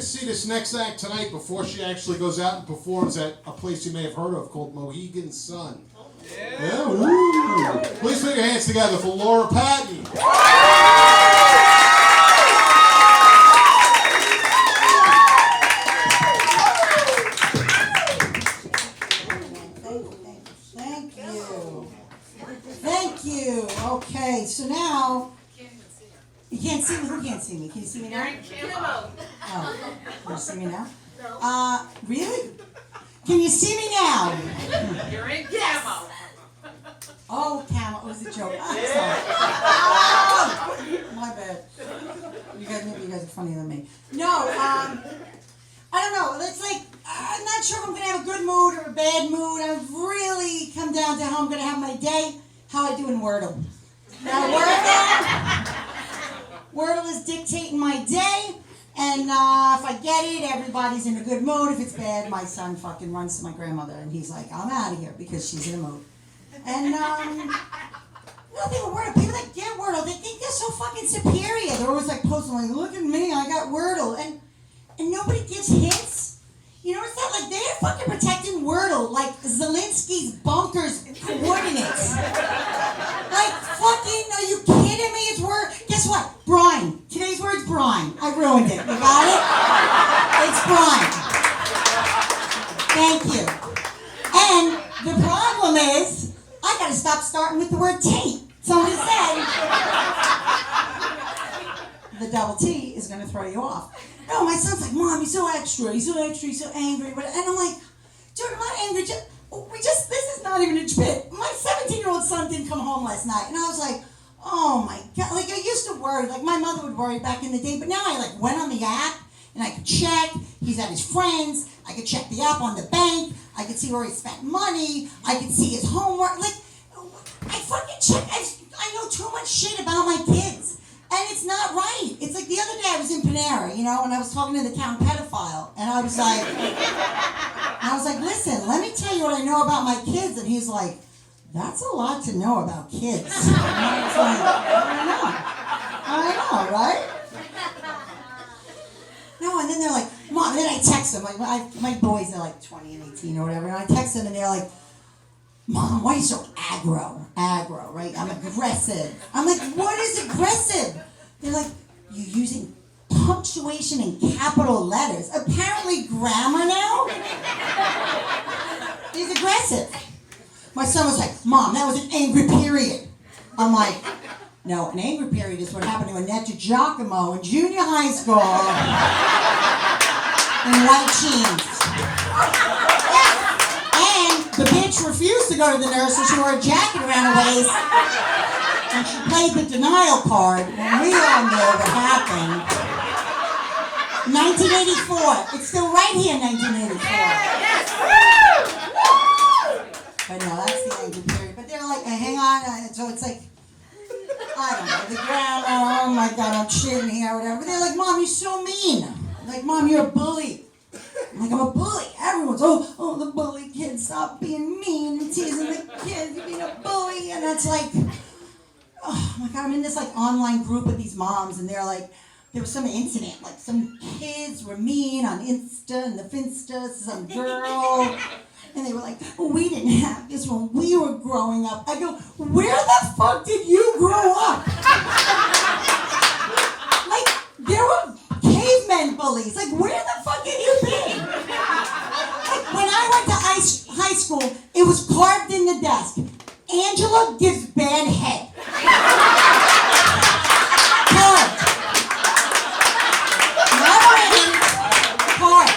to see this next act tonight before she actually goes out and performs at a place you may have heard of called Mohegan Sun. Yeah. Woo. Please put your hands together for Laura Patton. Thank you. Okay, so now you can't see me. Who can't see me? Can you see me now? Oh, can you see me now? Really? Can you see me now? You're in camo. Oh, camo. It was a joke. I'm sorry. My bad. You guys are funnier than me. No, I don't know. It's like, I'm not sure if I'm going to have a good mood or a bad mood. I've really come down to how I'm going to have my day, how I do in Wordle. Now, Wordle is dictating my day, and if I get it, everybody's in a good mood. If it's bad, my son fucking runs to my grandmother, and he's like, I'm out of here, because she's in a mood. And, nothing with Wordle. People that get Wordle, they think they're so fucking superior. They're always like posting, like, look at me, I got Wordle. And nobody gives hints. You know, it's not like they're fucking protecting Wordle like Zelensky's bunkers coordinates. Like, fucking, are you kidding me? It's word. Guess what? Brine. Today's word's brine. I ruined it. You got it? It's brine. Thank you. And the problem is, I gotta stop starting with the word taint. Somebody said the double T is gonna throw you off. No, my son's like, Mom, he's so extra, he's so angry. And I'm like, dude, I'm not angry. This is not even a bit. My 17-year-old son didn't come home last night. And I was like, oh my God. Like, I used to worry. Like, my mother would worry back in the day. But now I, like, went on the app, and I could check. He's at his friends. I could check the app on the bank. I could see where he spent money. I could see his homework. Like, I fucking check. I know too much shit about my kids. And it's not right. It's like the other day I was in Panera, you know, and I was talking to the town pedophile, and I was like, listen, let me tell you what I know about my kids. And he's like, that's a lot to know about kids. And I was like, I know, right? No, and then they're like, Mom, and then I text them, like, my boys, they're like 20 and 18 or whatever, and I text them, and they're like, Mom, why are you so aggro, right? I'm aggressive. I'm like, what is aggressive? They're like, you're using punctuation and capital letters. Apparently grammar now is aggressive. My son was like, Mom, that was an angry period. I'm like, no, an angry period is what happened to Annette Giacomo in junior high school in white jeans. The bitch refused to go to the nurse, so she wore a jacket around her waist, and she played the denial card, and we all know what happened. 1984. It's still right here, 1984. But no, that's the angry period. But they're like, hang on, so it's like, I don't know, the ground, oh my God, I'm shitting here, whatever. But they're like, Mom, you're so mean. Like, Mom, you're a bully. I'm like, I'm a bully. Everyone's, oh, the bully kid, stop being mean and teasing the kids, you're being a bully. And it's like, oh my God, I'm in this like online group with these moms, and they're like, there was some incident, like some kids were mean on Insta and the Finsta, some girl. And they were like, we didn't have this when we were growing up. I go, where the fuck did you grow up? Like, there were cavemen bullies. Like, where the fuck have you been? Like, when I went to high school, it was carved in the desk. Angela gives bad head. Carved. Not written. Carved.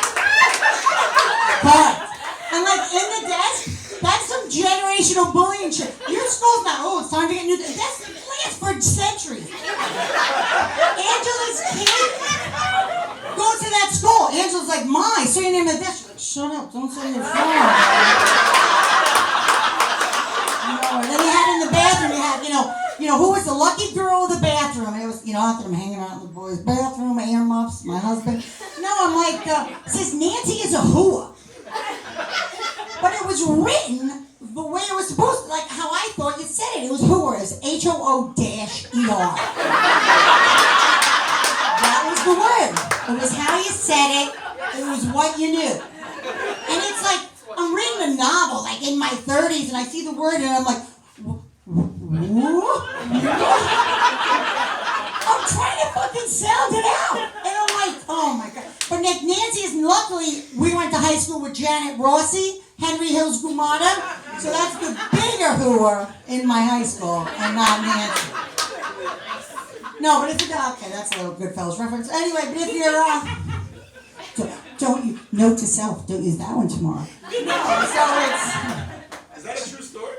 And like, in the desk, that's some generational bullying shit. Your school's not, it's time to get new. That's plans for centuries. Angela's kid goes to that school. Angela's like, Ma, I saw your name at this. She's like, shut up, don't say your phone. And then you had in the bathroom, you know, who was the lucky girl of the bathroom? It was, after I'm hanging out in the boys' bathroom, earmuffs, my husband. No, I'm like, says Nancy is a hooah. But it was written the way it was supposed to, like how I thought you said it. It was hooer, it's H-O-O-E-R. That was the word. It was how you said it. It was what you knew. And it's like, I'm reading a novel, like in my 30s, and I see the word, and I'm like, what? I'm trying to fucking sound it out. And I'm like, oh my God. But Nancy is, luckily, we went to high school with Janet Rossi, Henry Hill's Gumata. So that's the bigger hooer in my high school, and not Nancy. No, but if you're, okay, that's a little Goodfellas reference. Anyway, but if you're, don't you, note to self, don't use that one tomorrow. No, so it's... Is that a true story?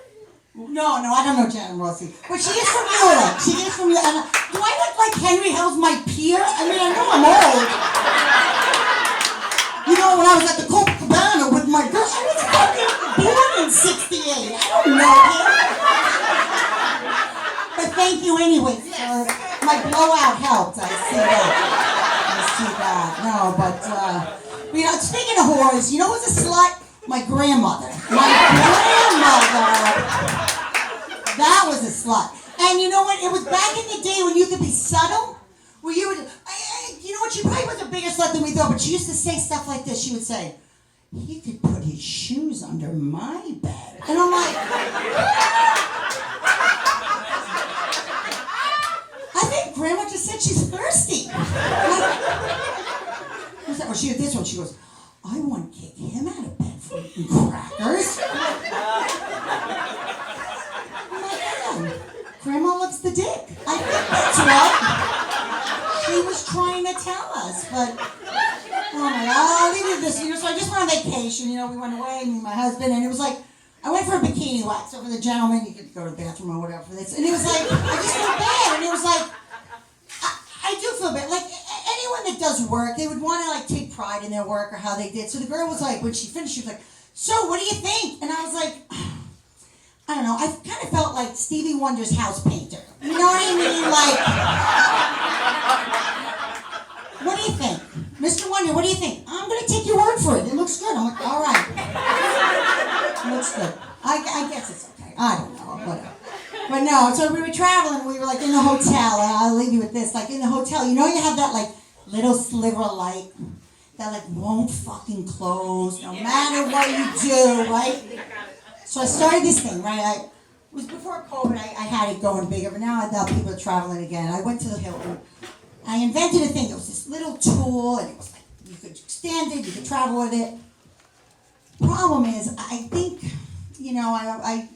No, I don't know Janet Rossi. But she is from Europe. She is from Europe. Do I look like Henry Hill's my peer? I mean, I know I'm old. You know, when I was at the Copacabana with my girl, I was fucking born in 68. I don't know him. But thank you anyway. My blowout helped. I see that. No, but, you know, speaking of whores, you know who's a slut? My grandmother. That was a slut. And you know what? It was back in the day when you could be subtle. Where you would, you know what? She probably was a bigger slut than we thought, but she used to say stuff like this. She would say, he could put his shoes under my bed. And I'm like, I think Grandma just said she's thirsty. Or she had this one. She goes, I want to kick him out of bed for eating crackers. Grandma loves the dick. I think that's what she was trying to tell us. But, oh my God, I'll leave you this. You know, so I just went on vacation. You know, we went away, me and my husband, and it was like, I went for a bikini wax. So for the gentleman, you could go to the bathroom or whatever for this. And it was like, I just felt bad. And it was like, I do feel bad. Like, anyone that does work, they would want to, like, take pride in their work or how they did. So the girl was like, when she finished, she was like, so what do you think? And I was like, I don't know, I kind of felt like Stevie Wonder's house painter. You know what I mean? Like, what do you think? Mr. Wonder, what do you think? I'm going to take your word for it. It looks good. I'm like, all right. It looks good. I guess it's okay. I don't know, whatever. But no, so we were traveling, we were like in the hotel, and I'll leave you with this, like in the hotel, you know you have that like little sliver of light that like won't fucking close no matter what you do, right? So I started this thing, right? It was before COVID, I had it going bigger, but now I thought people are traveling again. I went to the Hilton. I invented a thing. It was this little tool, and it was like, you could stand it, you could travel with it. Problem is, I think, you know, I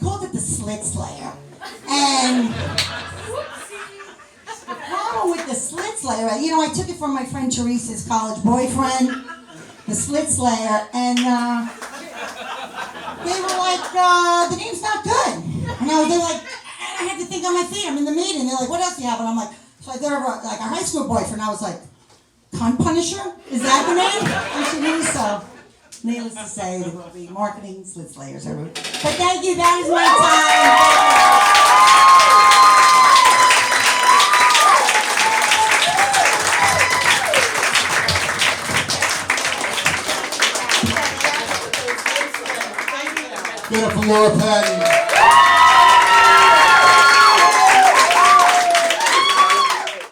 called it the Slit Slayer. And the problem with the Slit Slayer, you know, I took it from my friend Teresa's college boyfriend, the Slit Slayer, and they were like, the name's not good. And they're like, I had to think on my feet. I'm in the meeting. They're like, what else do you have? And I'm like, so I thought of like a high school boyfriend. I was like, Cunt Punisher? Is that the name? I should use so. Needless to say, there will be marketing Slit Slayers. But thank you. That is my time. Get up for Laura Patton.